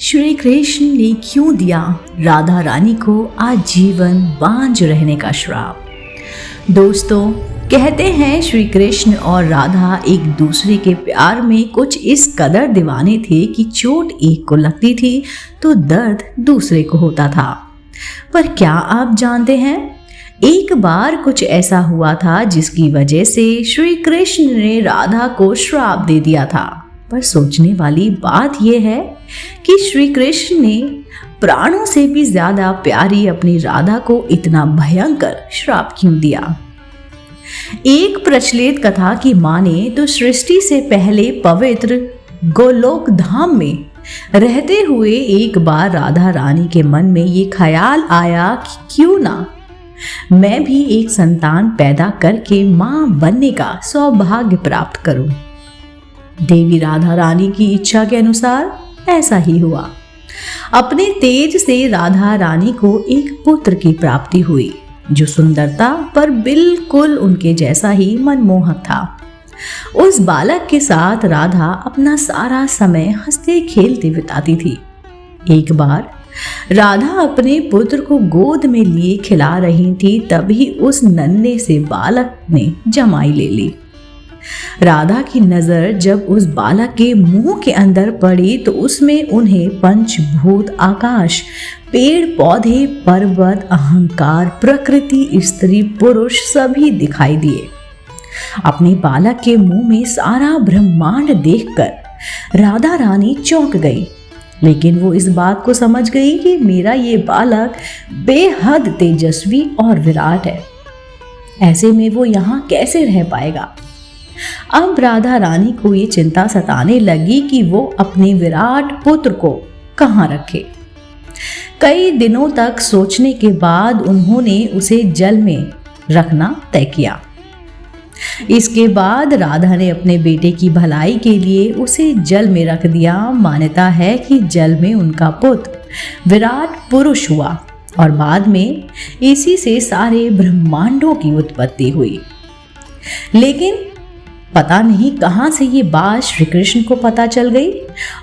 श्री कृष्ण ने क्यों दिया राधा रानी को आजीवन बांझ रहने का श्राप। दोस्तों, कहते हैं श्री कृष्ण और राधा एक दूसरे के प्यार में कुछ इस कदर दीवाने थे कि चोट एक को लगती थी तो दर्द दूसरे को होता था। पर क्या आप जानते हैं, एक बार कुछ ऐसा हुआ था जिसकी वजह से श्री कृष्ण ने राधा को श्राप दे दिया था। पर सोचने वाली बात यह है कि श्री कृष्ण ने प्राणों से भी ज्यादा प्यारी अपनी राधा को इतना भयंकर श्राप क्यों दिया। एक प्रचलित कथा की माने तो सृष्टि से पहले पवित्र गोलोक धाम में रहते हुए एक बार राधा रानी के मन में ये ख्याल आया कि क्यों ना मैं भी एक संतान पैदा करके मां बनने का सौभाग्य प्राप्त करूं। देवी राधा रानी की इच्छा के अनुसार ऐसा ही हुआ। अपने तेज से राधा रानी को एक पुत्र की प्राप्ति हुई जो सुंदरता पर बिल्कुल उनके जैसा ही मनमोहक था। उस बालक के साथ राधा अपना सारा समय हंसते खेलते बिताती थी। एक बार राधा अपने पुत्र को गोद में लिए खिला रही थी, तभी उस नन्हे से बालक ने जमाई ले ली। राधा की नजर जब उस बालक के मुंह के अंदर पड़ी तो उसमें उन्हें पंचभूत, आकाश, पेड़ पौधे, पर्वत, अहंकार, प्रकृति, स्त्री, पुरुष सभी दिखाई दिए। अपने बालक के मुंह में सारा ब्रह्मांड देखकर राधा रानी चौंक गई, लेकिन वो इस बात को समझ गई कि मेरा ये बालक बेहद तेजस्वी और विराट है, ऐसे में वो यहाँ कैसे रह पाएगा। अब राधा रानी को ये चिंता सताने लगी कि वो अपने विराट पुत्र को कहाँ रखे। कई दिनों तक सोचने के बाद उन्होंने उसे जल में रखना तय किया। इसके बाद राधा ने अपने बेटे की भलाई के लिए उसे जल में रख दिया। मान्यता है कि जल में उनका पुत्र विराट पुरुष हुआ और बाद में इसी से सारे ब्रह्मांडों की उत्पत्ति हुई। लेकिन पता नहीं कहां से ये बात श्री कृष्ण को पता चल गई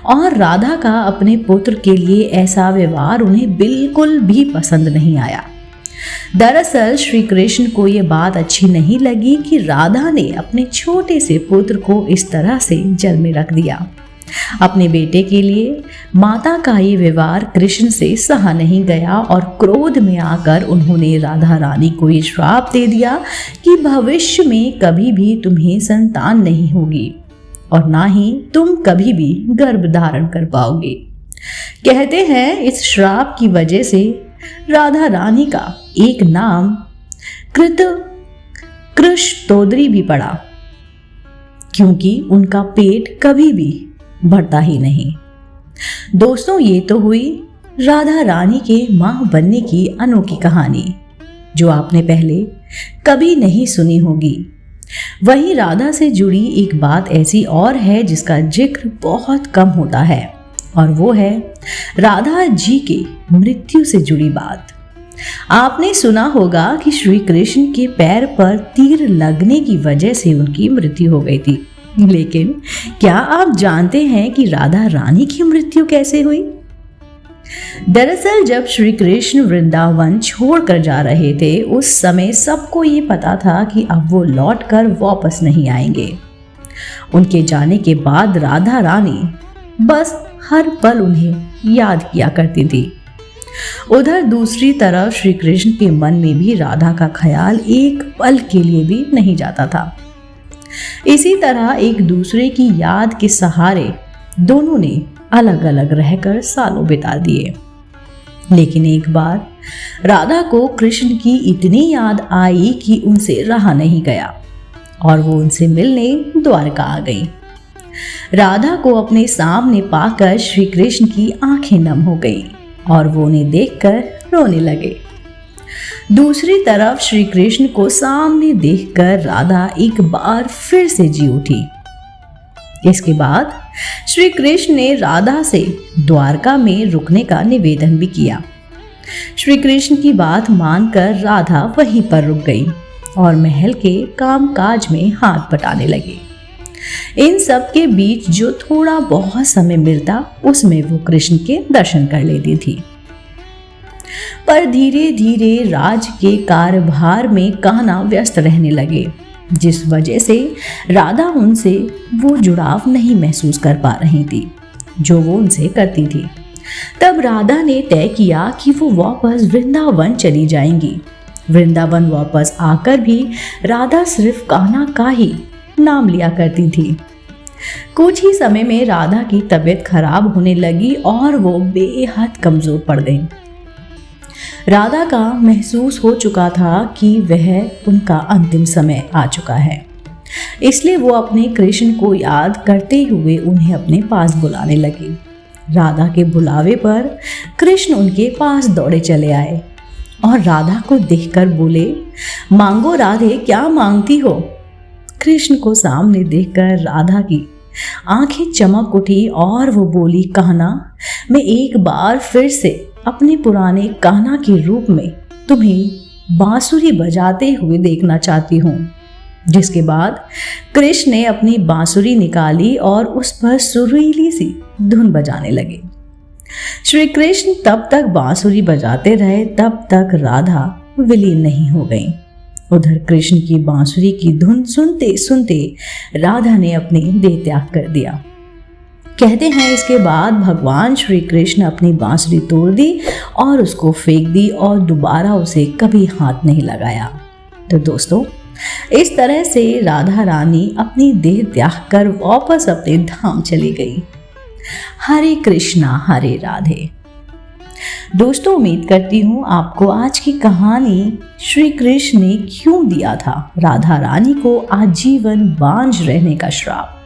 और राधा का अपने पुत्र के लिए ऐसा व्यवहार उन्हें बिल्कुल भी पसंद नहीं आया। दरअसल श्री कृष्ण को ये बात अच्छी नहीं लगी कि राधा ने अपने छोटे से पुत्र को इस तरह से जल में रख दिया। अपने बेटे के लिए माता का ये व्यवहार कृष्ण से सहा नहीं गया और क्रोध में आकर उन्होंने राधा रानी को ये श्राप दे दिया कि भविष्य में कभी भी तुम्हें संतान नहीं होगी और ना ही तुम कभी भी गर्भ धारण कर पाओगे। कहते हैं इस श्राप की वजह से राधा रानी का एक नाम कृष्णोदरी भी पड़ा, क्योंकि उनका पेट कभी भी बढ़ता ही नहीं। दोस्तों, ये तो हुई राधा रानी के मां बनने की अनोखी कहानी जो आपने पहले कभी नहीं सुनी होगी। वहीं राधा से जुड़ी एक बात ऐसी और है जिसका जिक्र बहुत कम होता है और वो है राधा जी के मृत्यु से जुड़ी बात। आपने सुना होगा कि श्री कृष्ण के पैर पर तीर लगने की वजह से उनकी मृत्यु हो गई थी, लेकिन क्या आप जानते हैं कि राधा रानी की मृत्यु कैसे हुई? दरअसल जब श्री कृष्ण वृंदावन छोड़कर जा रहे थे, उस समय सबको ये पता था कि अब वो लौटकर वापस नहीं आएंगे। उनके जाने के बाद राधा रानी बस हर पल उन्हें याद किया करती थी। उधर दूसरी तरफ श्री कृष्ण के मन में भी राधा का ख्याल एक पल के लिए भी नहीं जाता था। इसी तरह एक दूसरे की याद के सहारे दोनों ने अलग अलग रहकर सालों बिता दिए। लेकिन एक बार राधा को कृष्ण की इतनी याद आई कि उनसे रहा नहीं गया और वो उनसे मिलने द्वारका आ गई। राधा को अपने सामने पाकर श्री कृष्ण की आंखें नम हो गईं और वो उन्हें देखकर रोने लगे। दूसरी तरफ श्री कृष्ण को सामने देखकर राधा एक बार फिर से जी उठी। इसके बाद श्री कृष्ण ने राधा से द्वारका में रुकने का निवेदन भी किया। श्री कृष्ण की बात मानकर राधा वहीं पर रुक गई और महल के कामकाज में हाथ बटाने लगी। इन सब के बीच जो थोड़ा बहुत समय मिलता उसमें वो कृष्ण के दर्शन कर लेती थी। पर धीरे धीरे राज के कार्यभार में कान्हा व्यस्त रहने लगे, जिस वजह से राधा उनसे वो जुड़ाव नहीं महसूस कर पा रही थी जो वो उनसे करती थी। तब राधा ने तय किया कि वो वापस वृंदावन चली जाएंगी। वृंदावन वापस आकर भी राधा सिर्फ कान्हा का ही नाम लिया करती थी। कुछ ही समय में राधा की तबीयत खराब होने लगी और वो बेहद कमजोर पड़ गई। राधा का महसूस हो चुका था कि वह उनका अंतिम समय आ चुका है, इसलिए वो अपने कृष्ण को याद करते हुए उन्हें अपने पास बुलाने लगी। राधा के बुलावे पर कृष्ण उनके पास दौड़े चले आए और राधा को देखकर बोले, मांगो राधे, क्या मांगती हो? कृष्ण को सामने देखकर राधा की आंखें चमक उठी और वो बोली, कान्हा, मैं एक बार फिर से अपने पुराने कान्हा के रूप में तुम्हें बांसुरी बजाते हुए देखना चाहती हूँ। जिसके बाद कृष्ण ने अपनी बांसुरी निकाली और उस पर सुरीली सी धुन बजाने लगे। श्री कृष्ण तब तक बांसुरी बजाते रहे तब तक राधा विलीन नहीं हो गई। उधर कृष्ण की बांसुरी की धुन सुनते सुनते राधा ने अपनी देह त्याग कर दिया। कहते हैं इसके बाद भगवान श्री कृष्ण अपनी बांसुरी तोड़ दी और उसको फेंक दी और दोबारा उसे कभी हाथ नहीं लगाया। तो दोस्तों, इस तरह से राधा रानी अपनी देह त्याग कर वापस अपने धाम चली गई। हरे कृष्णा हरे राधे। दोस्तों, उम्मीद करती हूँ आपको आज की कहानी श्री कृष्ण ने क्यों दिया था राधा रानी को आजीवन बांझ रहने का श्राप।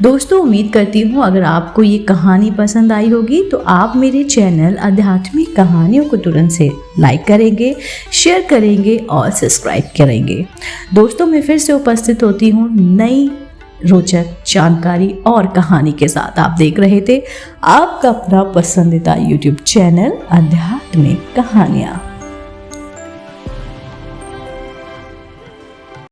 दोस्तों, उम्मीद करती हूँ अगर आपको ये कहानी पसंद आई होगी तो आप मेरे चैनल आध्यात्मिक कहानियों को तुरंत से लाइक करेंगे, शेयर करेंगे और सब्सक्राइब करेंगे। दोस्तों, मैं फिर से उपस्थित होती हूँ नई रोचक जानकारी और कहानी के साथ। आप देख रहे थे आपका अपना पसंदीदा YouTube चैनल आध्यात्मिक कहानियाँ।